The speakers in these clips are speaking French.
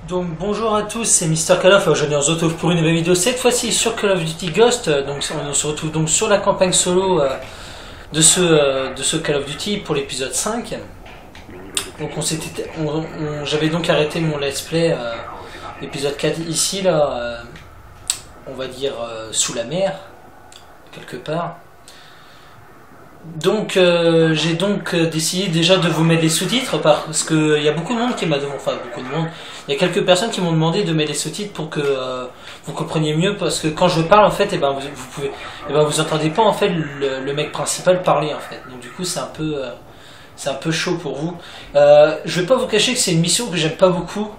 Donc bonjour à tous, c'est Mister Call of. Aujourd'hui on se retrouve pour une nouvelle vidéo, cette fois-ci sur Call of Duty Ghost. Donc on se retrouve donc sur la campagne solo de ce Call of Duty pour l'épisode 5. Donc j'avais donc arrêté mon let's play épisode 4 ici là, on va dire sous la mer, quelque part. Donc j'ai donc décidé déjà de vous mettre les sous-titres parce que il y a beaucoup de monde qui m'a demandé, enfin beaucoup de monde, il y a quelques personnes qui m'ont demandé de mettre les sous-titres pour que vous compreniez mieux, parce que quand je parle en fait, vous entendez pas en fait le mec principal parler en fait. Donc du coup c'est un peu chaud pour vous. Je vais pas vous cacher que c'est une mission que j'aime pas beaucoup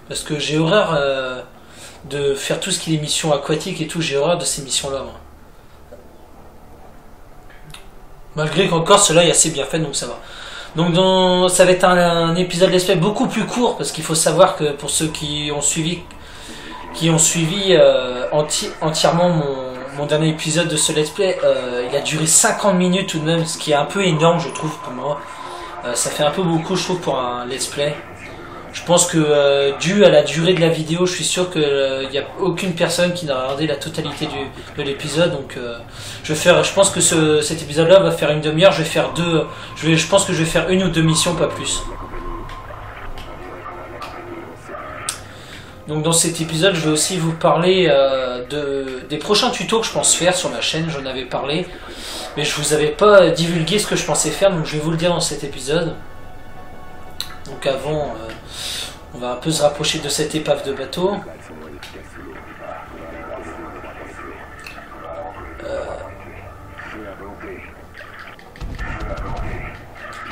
parce que j'ai horreur de faire tout ce qui est missions aquatiques et tout, j'ai horreur de ces missions là moi. Malgré qu'encore cela est assez bien fait, donc ça va. Donc ça va être un épisode let's play beaucoup plus court, parce qu'il faut savoir que pour ceux qui ont suivi entièrement mon dernier épisode de ce let's play, il a duré 50 minutes tout de même, ce qui est un peu énorme je trouve pour moi. Ça fait un peu beaucoup je trouve pour un let's play. Je pense que dû à la durée de la vidéo, je suis sûr qu'il n'y a aucune personne qui n'a regardé la totalité de l'épisode. Donc je pense que cet épisode-là va faire une demi-heure. Je vais faire je pense que je vais faire une ou deux missions, pas plus. Donc dans cet épisode, je vais aussi vous parler des prochains tutos que je pense faire sur ma chaîne. J'en avais parlé, mais je vous avais pas divulgué ce que je pensais faire, donc je vais vous le dire dans cet épisode. Donc avant, on va un peu se rapprocher de cette épave de bateau.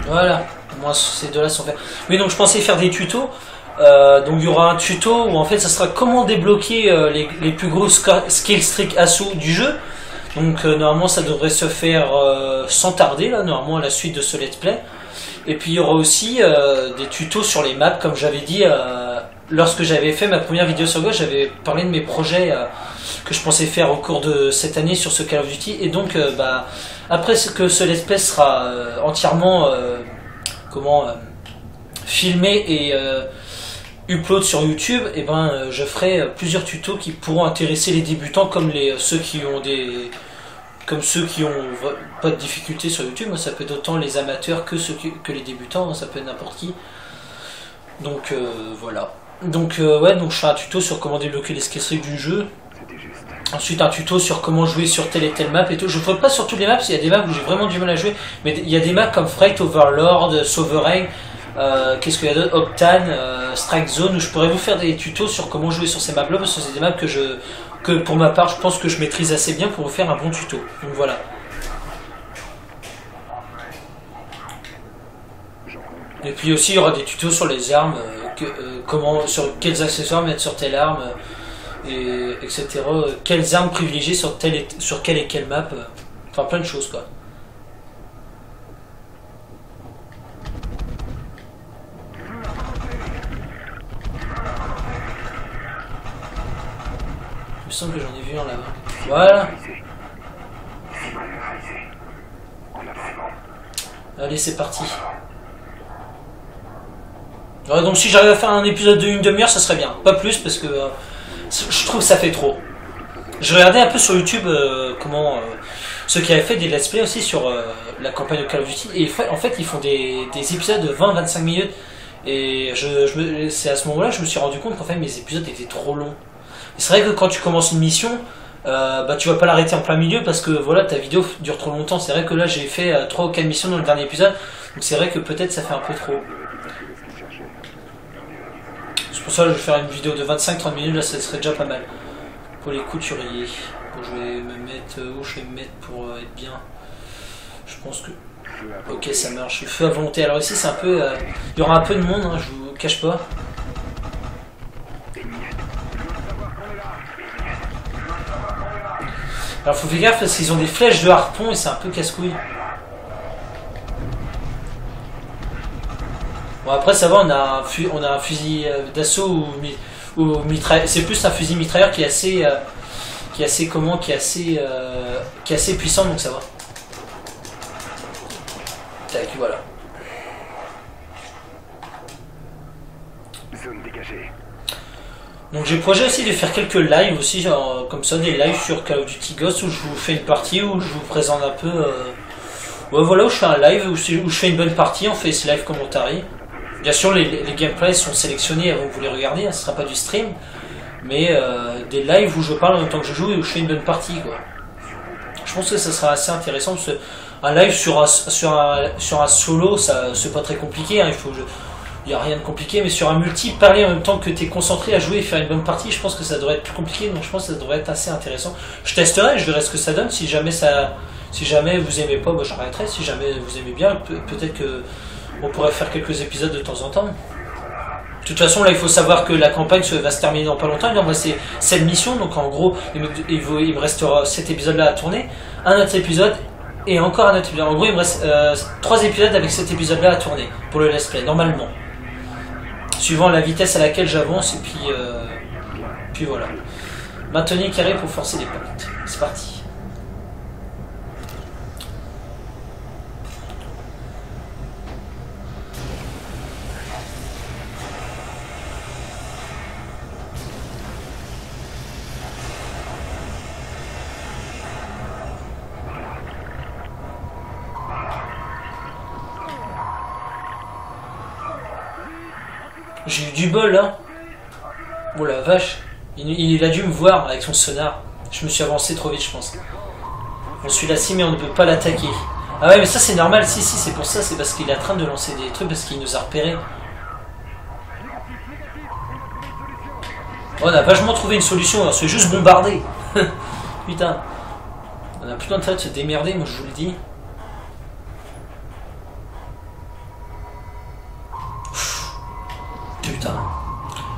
Voilà, au moins ces deux-là sont faits. Oui, donc je pensais faire des tutos. Donc il y aura un tuto où en fait ça sera comment débloquer les plus gros skill streak assaut du jeu. Donc normalement ça devrait se faire sans tarder là, normalement à la suite de ce let's play. Et puis il y aura aussi des tutos sur les maps, comme j'avais dit lorsque j'avais fait ma première vidéo sur Ghost, j'avais parlé de mes projets que je pensais faire au cours de cette année sur ce Call of Duty. Et donc après que ce let's play sera entièrement filmé et upload sur YouTube, et je ferai plusieurs tutos qui pourront intéresser les débutants comme ceux qui ont pas de difficultés sur YouTube. Ça peut être autant les amateurs que les débutants, ça peut être n'importe qui. Donc voilà. Donc donc je ferai un tuto sur comment débloquer les skill streaks du jeu. Ensuite un tuto sur comment jouer sur telle et telle map et tout. Je ne ferai pas sur toutes les maps, parce qu'il y a des maps où j'ai vraiment du mal à jouer, mais il y a des maps comme Freight, Overlord, Sovereign, qu'est-ce qu'il y a d'autre, Octane, Strike Zone, où je pourrais vous faire des tutos sur comment jouer sur ces maps là, parce que c'est des maps que pour ma part je pense que je maîtrise assez bien pour vous faire un bon tuto. Donc voilà. Et puis aussi il y aura des tutos sur les armes, sur quels accessoires mettre sur telle arme, etc. Quelles armes privilégier sur quelle et quelle map, enfin plein de choses quoi. Il me semble que j'en ai vu un là-bas. Voilà. Allez, c'est parti. Ouais, donc si j'arrive à faire un épisode de une demi-heure, ça serait bien. Pas plus, parce que je trouve que ça fait trop. Je regardais un peu sur YouTube ceux qui avaient fait des let's play aussi sur la campagne de Call of Duty. Et en fait, ils font des épisodes de 20-25 minutes. Et c'est à ce moment-là que je me suis rendu compte qu'en fait, mes épisodes étaient trop longs. C'est vrai que quand tu commences une mission, tu vas pas l'arrêter en plein milieu parce que voilà, ta vidéo dure trop longtemps. C'est vrai que là j'ai fait 3 ou 4 missions dans le dernier épisode, donc c'est vrai que peut-être ça fait un peu trop. C'est pour ça que je vais faire une vidéo de 25-30 minutes, là ça serait déjà pas mal. Pour les couturiers. Bon, je vais me mettre où je vais me mettre pour être bien. Je pense que... Ok, ça marche. Le feu à volonté. Alors ici c'est un peu... il y aura un peu de monde, hein, je vous cache pas. Alors faut faire gaffe parce qu'ils ont des flèches de harpon et c'est un peu casse-couille. Bon après ça va, on a un fusil d'assaut ou mitrailleur. C'est plus un fusil mitrailleur qui est assez puissant, donc ça va. Tac, voilà. Zone dégagée. Donc j'ai projet aussi de faire quelques lives aussi, genre, comme ça, des lives sur Call of Duty Ghosts où je vous fais une partie, où je vous présente un peu... Ouais, voilà, où je fais un live, où je fais une bonne partie, on fait ce live commentary. Bien sûr, les gameplays sont sélectionnés avant que vous les regardiez, hein, ce sera pas du stream. Mais des lives où je parle en même temps que je joue et où je fais une bonne partie, quoi. Je pense que ça sera assez intéressant, parce que un live sur un solo, ça c'est pas très compliqué, hein, il n'y a rien de compliqué, mais sur un multi, parler en même temps que tu es concentré à jouer et faire une bonne partie, je pense que ça devrait être plus compliqué, donc je pense que ça devrait être assez intéressant. Je testerai, je verrai ce que ça donne, si jamais vous aimez pas, bah, j'arrêterai, si jamais vous aimez bien, peut-être que on pourrait faire quelques épisodes de temps en temps. De toute façon, là, il faut savoir que la campagne va se terminer dans pas longtemps, il en reste 7 missions, donc en gros, il me restera 7 épisodes là à tourner, un autre épisode, et encore un autre épisode. En gros, il me reste 3 épisodes avec cet épisode là à tourner, pour le let's play, normalement. Suivant la vitesse à laquelle j'avance, et puis voilà. Maintenez carré pour forcer les portes. C'est parti. J'ai eu du bol là. Oh la vache. Il a dû me voir avec son sonar. Je me suis avancé trop vite, je pense. On suit la cible mais on ne peut pas l'attaquer. Ah ouais, mais ça c'est normal. Si, c'est pour ça. C'est parce qu'il est en train de lancer des trucs parce qu'il nous a repérés. Oh, on a vachement trouvé une solution. C'est juste bombarder. Putain. On a plus d'intérêt de se démerder, moi je vous le dis. Putain.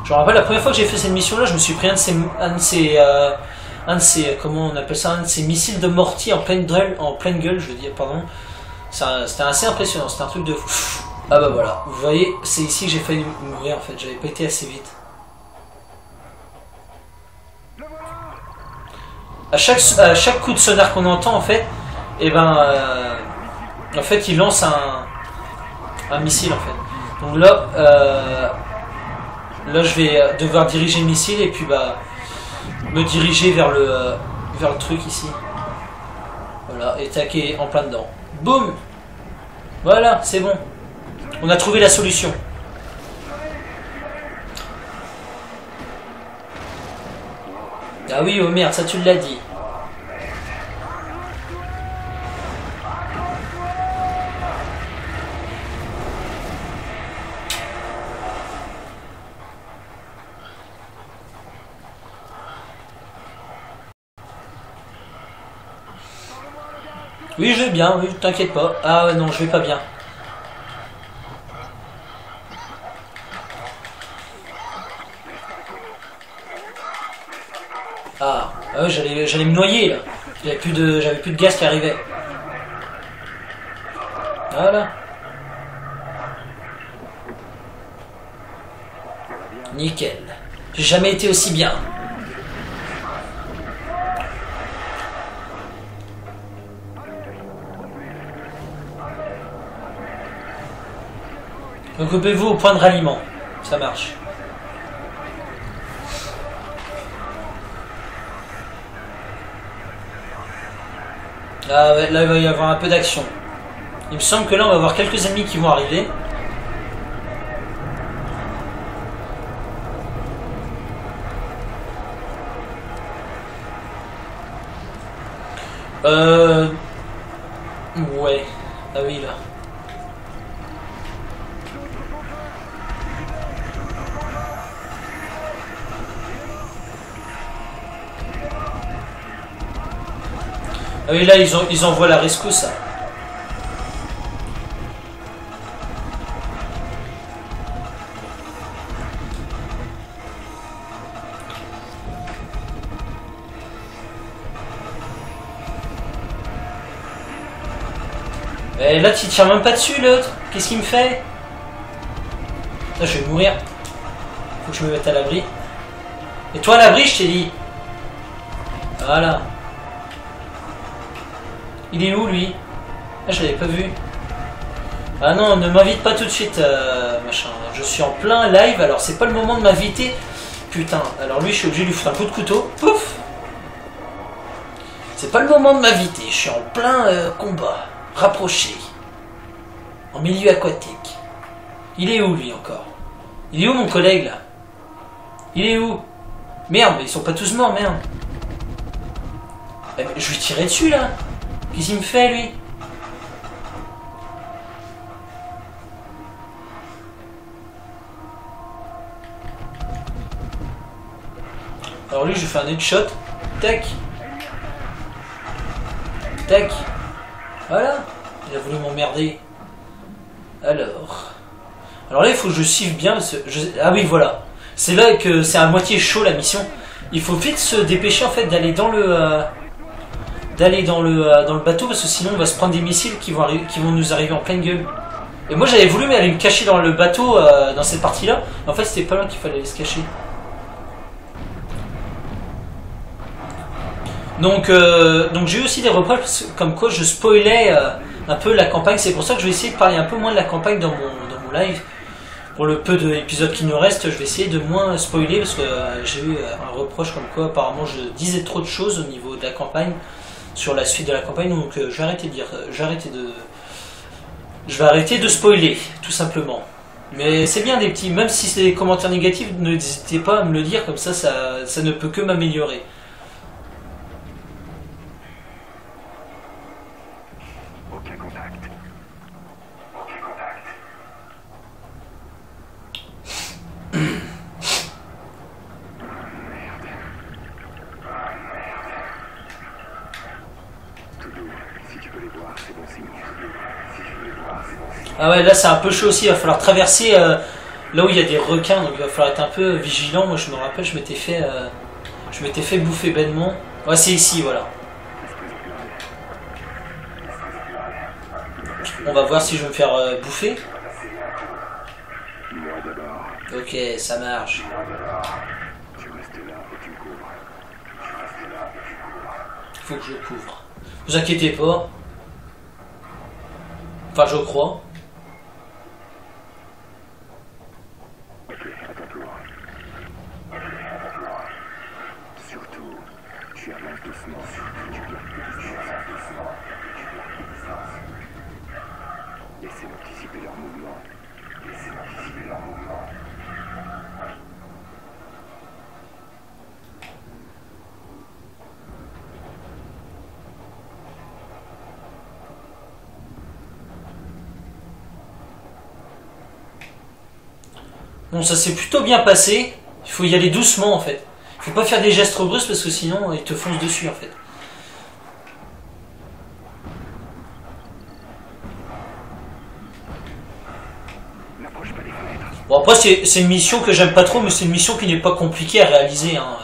Je me rappelle la première fois que j'ai fait cette mission là, je me suis pris un de ces comment on appelle ça, un de ces missiles de mortier en pleine gueule, je veux dire, pardon. C'était assez impressionnant, c'était un truc de fou. Ah bah voilà, vous voyez, c'est ici que j'ai failli mourir en fait, j'avais pas été assez vite. À chaque coup de sonar qu'on entend en fait, et en fait il lance un missile en fait. Donc là je vais devoir diriger le missile et puis me diriger vers le truc ici. Voilà, et taquer en plein dedans. Boum. Voilà, c'est bon. On a trouvé la solution. Ah oui, oh merde, ça tu l'as dit. Oui, je vais bien, oui, t'inquiète pas. Ah non, je vais pas bien. Ah, j'allais me noyer là. J'avais plus de gaz qui arrivait. Voilà. Nickel. J'ai jamais été aussi bien. Occupez-vous au point de ralliement. Ça marche. Ah ouais, là il va y avoir un peu d'action. Il me semble que là on va avoir quelques ennemis qui vont arriver. Ouais. Ah oui là. Ah oui, là, ils envoient la rescousse. Et là, tu tires même pas dessus, l'autre. Qu'est-ce qu'il me fait? Là, je vais mourir. Faut que je me mette à l'abri. Et toi, à l'abri, je t'ai dit. Voilà. Il est où lui? Ah, je l'avais pas vu. Ah non, ne m'invite pas tout de suite, machin. Je suis en plein live, alors c'est pas le moment de m'inviter. putain. Alors lui, je suis obligé de lui foutre un coup de couteau. Pouf. C'est pas le moment de m'inviter. Je suis en plein combat. Rapproché. En milieu aquatique. Il est où, lui, encore? Il est où, mon collègue, là? Il est où? Merde, mais ils sont pas tous morts, merde. Je lui tirais dessus, là. Qu'est-ce qu'il me fait, lui? Alors lui, je fais un headshot. Tac. Tac. Voilà. Il a voulu m'emmerder. Alors là, il faut que je siffle bien. Parce que ah oui, voilà. C'est là que c'est à moitié chaud, la mission. Il faut vite se dépêcher, en fait, d'aller dans le... dans le bateau, parce que sinon on va se prendre des missiles qui vont nous arriver en pleine gueule. Et moi j'avais voulu aller me cacher dans le bateau dans cette partie là, en fait c'était pas là qu'il fallait aller se cacher. Donc j'ai eu aussi des reproches comme quoi je spoilais un peu la campagne. C'est pour ça que je vais essayer de parler un peu moins de la campagne dans mon live. Pour le peu d'épisodes qui nous restent, je vais essayer de moins spoiler, parce que j'ai eu un reproche comme quoi apparemment je disais trop de choses au niveau de la campagne, sur la suite de la campagne, donc je vais arrêter de spoiler, tout simplement. Mais c'est bien des petits, même si c'est des commentaires négatifs, n'hésitez pas à me le dire, comme ça ne peut que m'améliorer. Ah ouais, là c'est un peu chaud aussi, il va falloir traverser là où il y a des requins, donc il va falloir être un peu vigilant. Moi je me rappelle, je m'étais fait bouffer bêtement. Ouais, c'est ici, voilà. On va voir si je vais me faire bouffer. Ok, ça marche. Faut que je couvre. Vous inquiétez pas. Enfin, je crois. Surtout, tu avances doucement. Laissez anticiper leur mouvement. Bon, ça s'est plutôt bien passé. Il faut y aller doucement en fait. Il faut pas faire des gestes trop brusques parce que sinon ils te foncent dessus en fait. Bon, après c'est une mission que j'aime pas trop, mais c'est une mission qui n'est pas compliquée à réaliser, hein.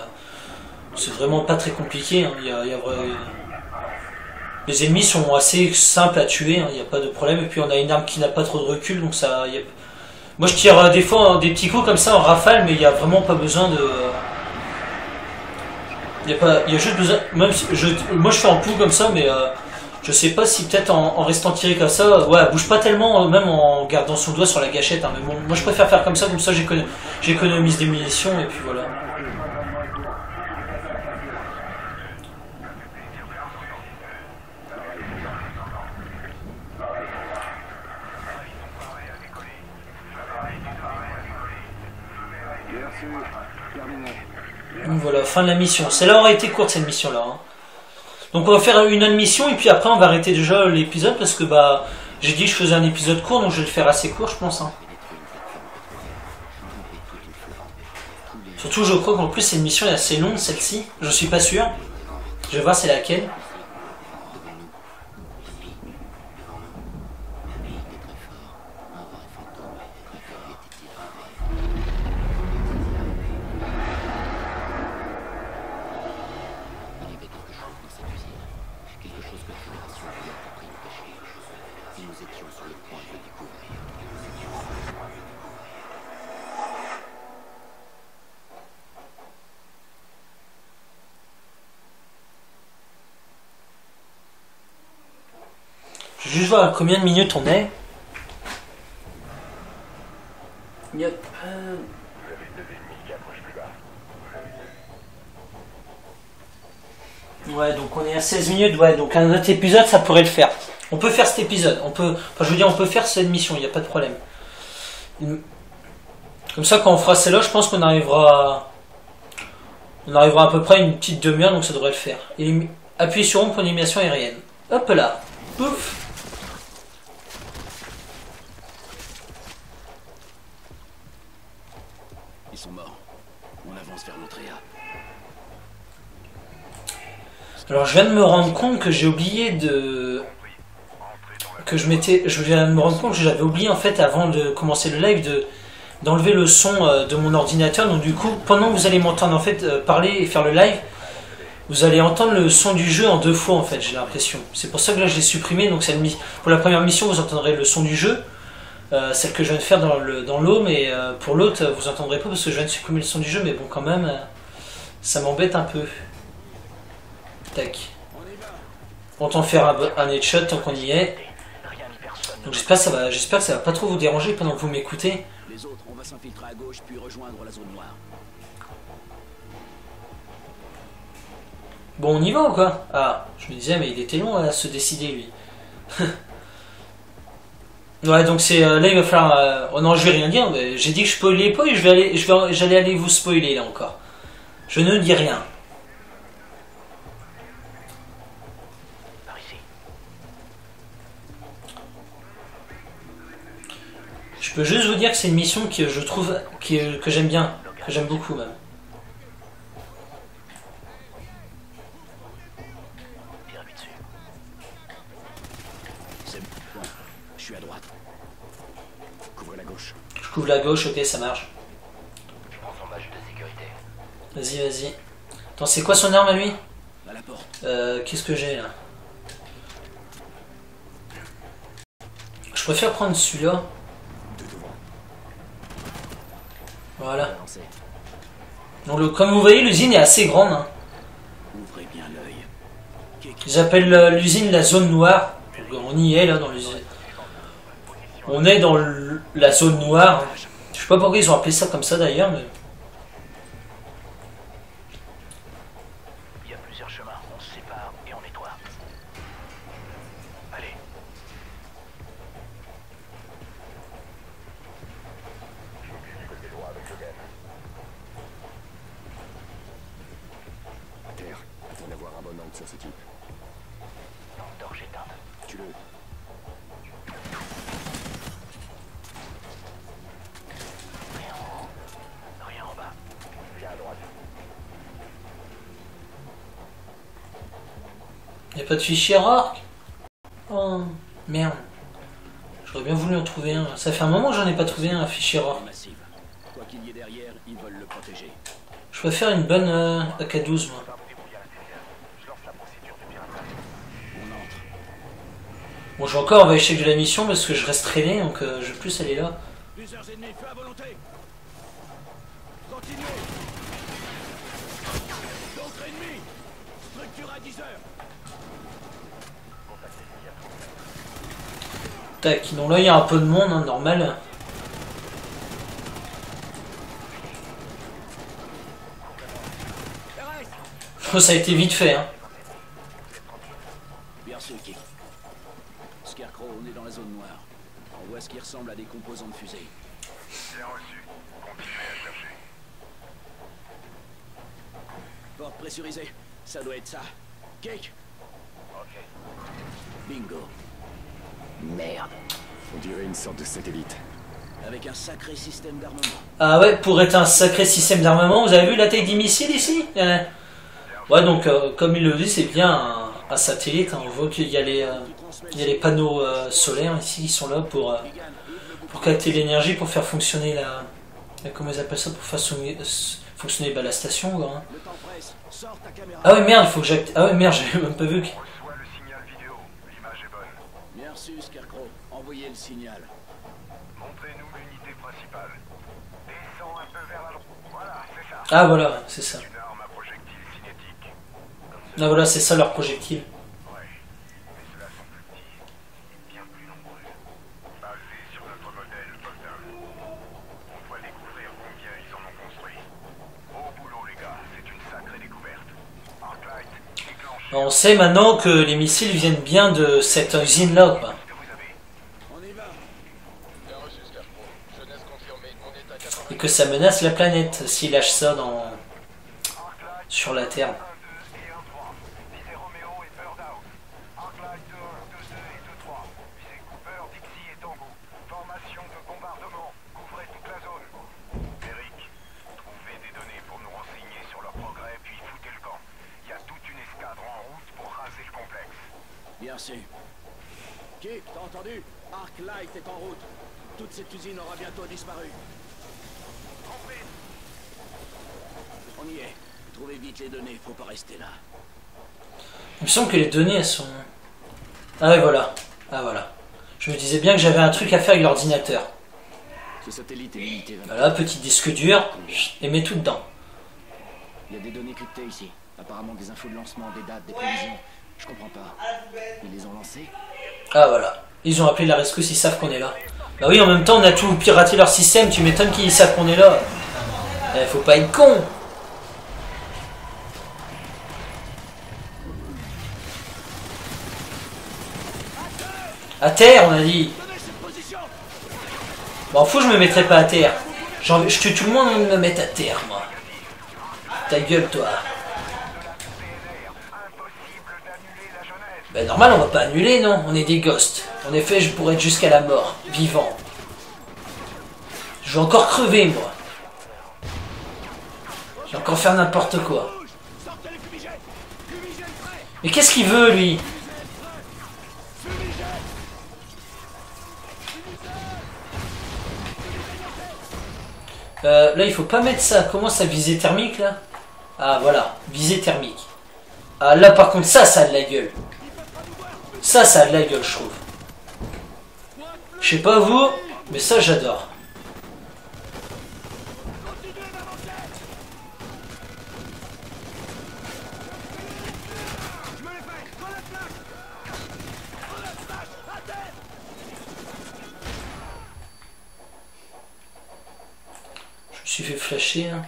C'est vraiment pas très compliqué, hein. Les ennemis sont assez simples à tuer, hein. Il n'y a pas de problème. Et puis on a une arme qui n'a pas trop de recul, donc ça... Moi je tire des fois des petits coups comme ça en rafale, mais il n'y a vraiment pas besoin de... Il y a juste besoin... Même si moi je fais en pouls comme ça, mais je sais pas si peut-être en restant tiré comme ça... Ouais, elle bouge pas tellement, même en gardant son doigt sur la gâchette, hein. Mais bon, moi je préfère faire comme ça j'économise des munitions, et puis voilà. Donc voilà, fin de la mission. Celle-là aurait été courte, cette mission-là, hein. Donc on va faire une autre mission et puis après on va arrêter déjà l'épisode parce que bah j'ai dit que je faisais un épisode court, donc je vais le faire assez court, je pense, hein. Surtout je crois qu'en plus cette mission est assez longue, celle-ci. Je suis pas sûr. Je vais voir c'est laquelle. Je vais juste voir à combien de minutes on est. Yep. Ouais, donc on est à 16 minutes. Ouais, donc un autre épisode, ça pourrait le faire. On peut faire cet épisode. On peut, enfin, je veux dire, on peut faire cette mission, il n'y a pas de problème. Comme ça, quand on fera celle-là, je pense qu'on arrivera. On arrivera à peu près à une petite demi-heure, donc ça devrait le faire. Et appuyez sur rond pour l'animation aérienne. Hop là. Pouf. Ils sont morts. On avance vers l'Ontréa. Alors je viens de me rendre compte que j'ai oublié de... Je viens de me rendre compte que j'avais oublié en fait avant de commencer le live d'enlever le son de mon ordinateur. Donc du coup, pendant que vous allez m'entendre en fait parler et faire le live, vous allez entendre le son du jeu en 2 fois en fait, j'ai l'impression. C'est pour ça que là je l'ai supprimé. Donc pour la première mission, vous entendrez le son du jeu, celle que je viens de faire dans l'eau, mais pour l'autre, vous entendrez pas parce que je viens de supprimer le son du jeu, mais bon quand même, ça m'embête un peu. Tac. Autant faire un headshot tant qu'on y est. Donc j'espère que ça va pas trop vous déranger pendant que vous m'écoutez. Les autres, on va s'infiltrer à gauche puis rejoindre la zone noire. Bon, on y va ou quoi? Ah, je me disais, mais il était long à se décider lui. Ouais, donc c'est là il va falloir. Oh non, je vais rien dire. J'ai dit que je spoilais pas et j'allais aller vous spoiler là encore. Je ne dis rien. Je peux juste vous dire que c'est une mission que je trouve que j'aime bien, que j'aime beaucoup même. C'est bon. Je suis à droite. Couvre la gauche. Je couvre la gauche, ok, ça marche. Je prends son badge de sécurité. Vas-y, vas-y. Attends, c'est quoi son arme à lui? À la porte. Qu'est-ce que j'ai là? Je préfère prendre celui-là. De devant. Voilà. Avancez. Donc comme vous voyez, l'usine est assez grande. Hein. Ouvrez bien l'œil. Ils appellent l'usine la zone noire. Donc, on y est là dans l'usine. On est dans la zone noire. Je sais pas pourquoi ils ont appelé ça comme ça d'ailleurs, mais. Il y a plusieurs chemins, on se sépare et on nettoie. Allez. À terre. Attends d'avoir un bon angle sur ce type. Lampe torche éteinte. Tue-le. Rien en haut. Rien en bas. Viens à droite. Y'a pas de fichier rare? Oh merde. J'aurais bien voulu en trouver un. Ça fait un moment que j'en ai pas trouvé un fichier rare. Massive. Quoi qu'il y ait derrière, ils veulent le protéger. Je préfère une bonne AK-12 moi. Je lance la procédure de piratage. On entre. Bon, je vais encore envoyer l'échec de la mission parce que je reste traîné donc je vais plus aller là. Plusieurs ennemis, feu à volonté. Continuez. D'autres ennemis. Structure à 10 heures. Tac, donc là il y a un peu de monde, hein, normal. Oh, ça a été vite fait. Hein. Bien sûr, Kik. Scarecrow, on est dans la zone noire. On voit ce qui ressemble à des composants de fusée. Bien reçu. Continuez à chercher. Porte pressurisée. Ça doit être ça. Kik. Ok. Bingo. Merde. On dirait une sorte de satellite. Avec un sacré système d'armement. Ah ouais, pour être un sacré système d'armement, vous avez vu la taille des missiles ici? Ouais, donc comme il le dit, c'est bien un satellite. Hein. On voit qu'il y a les panneaux solaires ici qui sont là pour capter l'énergie, pour faire fonctionner comment ils appellent ça? Pour faire fonctionner la station. Quoi, hein. Le temps presse. Sors ta caméra. Ah ouais, merde, il faut que j'active. Ah ouais, merde, j'avais même pas vu que. Reçois le signal vidéo. L'image est bonne. Bien reçu, Scarecrow. Envoyez le signal. Montrez-nous l'unité principale. Descends un peu vers la droite. Voilà, c'est ça. Ah voilà, c'est ça. Une arme à projectile cinétique. Ah voilà, c'est ça leur projectile. Ouais. Mais ceux-là sont plus petits. Et bien plus nombreux. Basés sur notre modèle, Bolton. On doit découvrir combien ils en ont construit. Au boulot, les gars. C'est une sacrée découverte. Arclight, déclenche. On sait maintenant que les missiles viennent bien de cette usine-là, quoi. On y va. Bien reçu, Scarecrow. Jeunesse confirmée. On est à 80. Et que ça menace la planète s'ils lâchent ça sur la Terre. 1, 2 et 1, 3. Visez Roméo et Birdhouse. Arclight 2, 1, 2, 2 et 2, 3. Visez Cooper, Dixie et Tango. Formation de bombardement. Couvrez toute la zone. Eric, trouvez des données pour nous renseigner sur leur progrès, puis foutez le camp. Il y a toute une escadre en route pour raser le complexe. Bien sûr. Kip, t'as entendu? Arclight est en route. Toute cette usine aura bientôt disparu. On y est. Trouvez vite les données, faut pas rester là. Il me semble que les données, elles sont... Ah ouais, voilà. Ah voilà. Je me disais bien que j'avais un truc à faire avec l'ordinateur. Ce satellite est limité. Voilà, petit disque dur, et mets tout dedans. Il y a des données cryptées ici. Apparemment des infos de lancement, des dates, des prévisions. Je comprends pas. Ils les ont lancées? Ah voilà. Ils ont appelé la rescousse, ils savent qu'on est là. Bah oui, en même temps, on a tout piraté leur système, tu m'étonnes qu'ils savent qu'on est là. Faut pas être con. À terre, on a dit. Bon, fou, je me mettrai pas à terre. Je tue tout le monde avant de me mettre à terre, moi. Ta gueule, toi. Ben normal, on va pas annuler, non. On est des ghosts. En effet, je pourrais être jusqu'à la mort, vivant. Je vais encore crever, moi. Je vais encore faire n'importe quoi. Mais qu'est-ce qu'il veut, lui? Là, il faut pas mettre ça. Comment ça, visée thermique, là? Ah, voilà. Visée thermique. Ah, là, par contre, ça a de la gueule. Ça a de la gueule, je trouve. Je sais pas vous, mais ça, j'adore. Je me suis fait flasher, hein.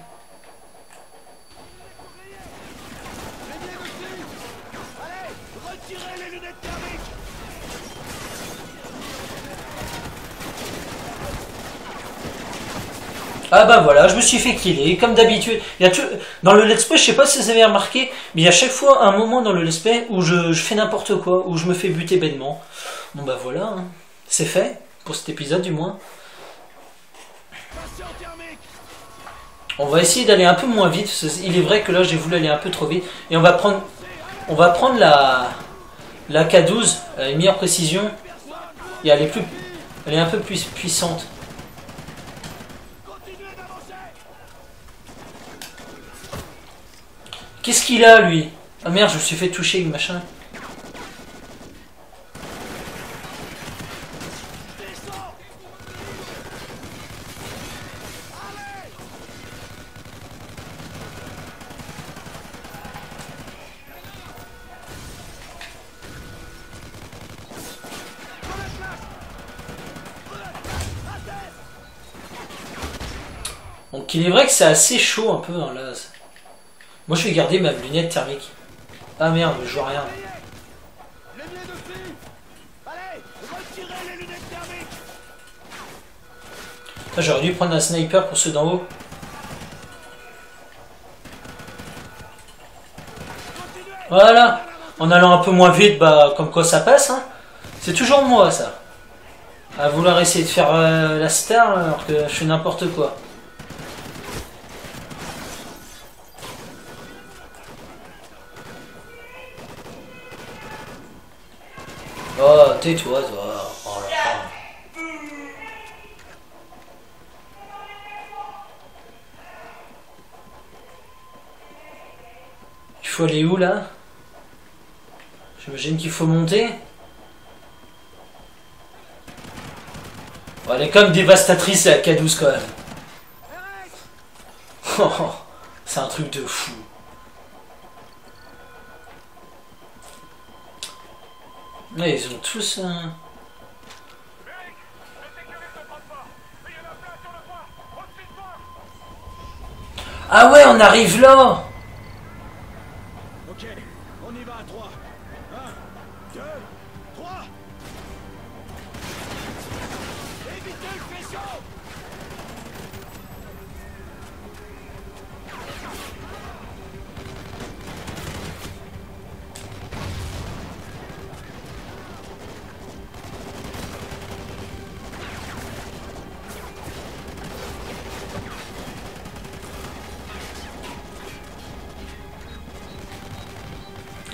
Ah bah voilà, je me suis fait killer, comme d'habitude. Dans le let's play, je sais pas si vous avez remarqué, mais il y a chaque fois un moment dans le let's play où je fais n'importe quoi, où je me fais buter bêtement. Bon bah voilà, hein. C'est fait, pour cet épisode du moins. On va essayer d'aller un peu moins vite, parce qu'il est vrai que là j'ai voulu aller un peu trop vite. Et on va prendre la K12, à une meilleure précision, et elle est un peu plus puissante. Qu'est-ce qu'il a, lui? Ah merde, je me suis fait toucher avec machin. Donc il est vrai que c'est assez chaud un peu, hein, là. Moi je vais garder ma lunette thermique. Ah merde, je vois rien. Ah, j'aurais dû prendre un sniper pour ceux d'en haut. Voilà. En allant un peu moins vite, bah comme quoi ça passe, hein. C'est toujours moi ça. À vouloir essayer de faire la star alors que je fais n'importe quoi. Oh, tais-toi, toi. Oh là là. Il faut aller où, là? J'imagine qu'il faut monter. Bon, elle est comme dévastatrice, la K12, quand même. Oh, c'est un truc de fou. Ouais, ils ont tous un... Ah ouais, on arrive là. Ok, on y va à 3.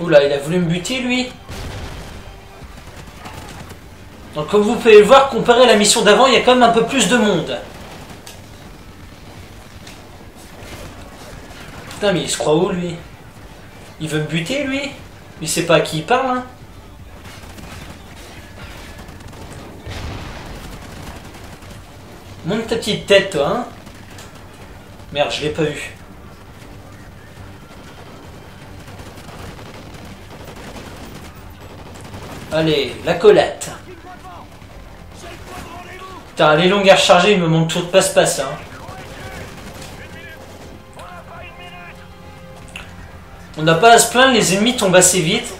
Oula, il a voulu me buter lui. Donc comme vous pouvez le voir, comparé à la mission d'avant, il y a quand même un peu plus de monde. Putain, mais il se croit où lui? Il veut me buter lui? Il sait pas à qui il parle, hein. Monte ta petite tête, toi, hein. Merde, je l'ai pas eu. Allez, la collate. Putain, elle est longue à recharger, il me manque toujours de passe-passe, hein. On n'a pas à se plaindre, les ennemis tombent assez vite.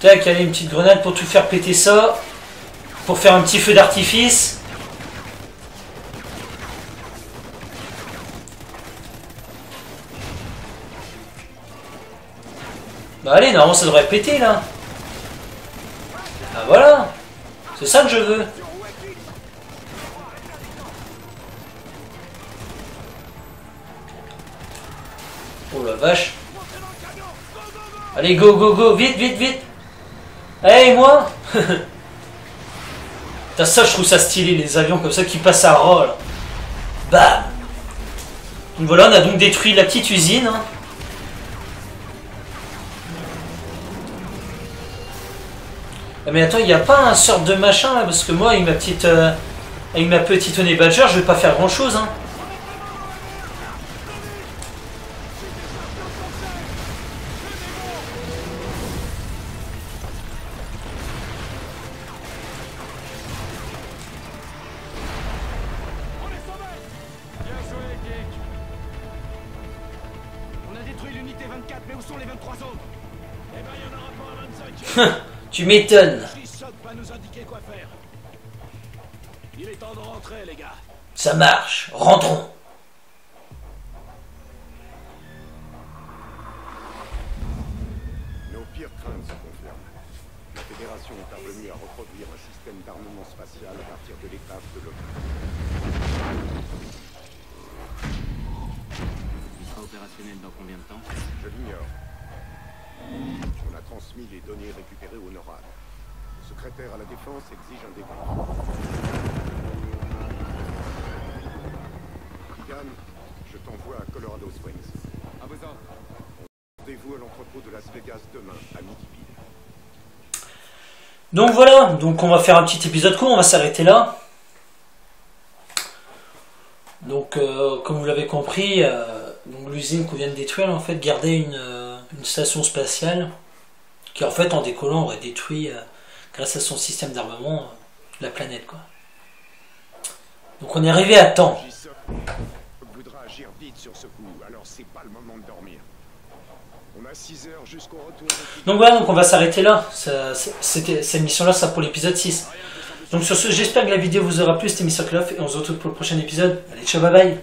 Tac, allez, une petite grenade pour tout faire péter ça. Pour faire un petit feu d'artifice. Bah allez, normalement ça devrait péter là. Ah voilà. C'est ça que je veux. Oh la vache. Allez, go, go, go, vite, vite, vite. Hey, moi. T'as ça, je trouve ça stylé, les avions comme ça qui passent à ras là. Bam. Donc voilà, on a donc détruit la petite usine, hein. Ah mais attends, il n'y a pas un sorte de machin là, parce que moi avec ma petite Honey Badger, je vais pas faire grand chose, hein. On a détruit l'unité 24, mais où sont les 23 autres? Eh ben, il y en aura pas un 25. Tu m'étonnes. Choc va nous indiquer quoi faire. Il est temps de rentrer, les gars. Ça marche, rentrons. Nos pires craintes se confirment. La Fédération est parvenue à reproduire un système d'armement spatial à partir de l'épave de l'ONU. Il sera opérationnel dans combien de temps? Je l'ignore. On a transmis les données récupérées au NORAD. Le secrétaire à la Défense exige un débrief. Keegan, je t'envoie à Colorado Springs. À vos ordres. Rendez-vous à l'entrepôt de Las Vegas demain à midi pile. Donc voilà, donc on va faire un petit épisode court, on va s'arrêter là. Donc comme vous l'avez compris, donc l'usine qu'on vient de détruire en fait gardait une station spatiale qui en fait en décollant aurait détruit grâce à son système d'armement la planète quoi. Donc on est arrivé à temps. J-Soc voudra agir vite sur ce coup, alors c'est pas le moment de dormir. On a 6 heures jusqu'au retour. Donc voilà, donc on va s'arrêter là. Cette émission-là, ça pour l'épisode 6. Donc sur ce, j'espère que la vidéo vous aura plu, c'était Mr. Clough, et on se retrouve pour le prochain épisode. Allez, ciao, bye bye.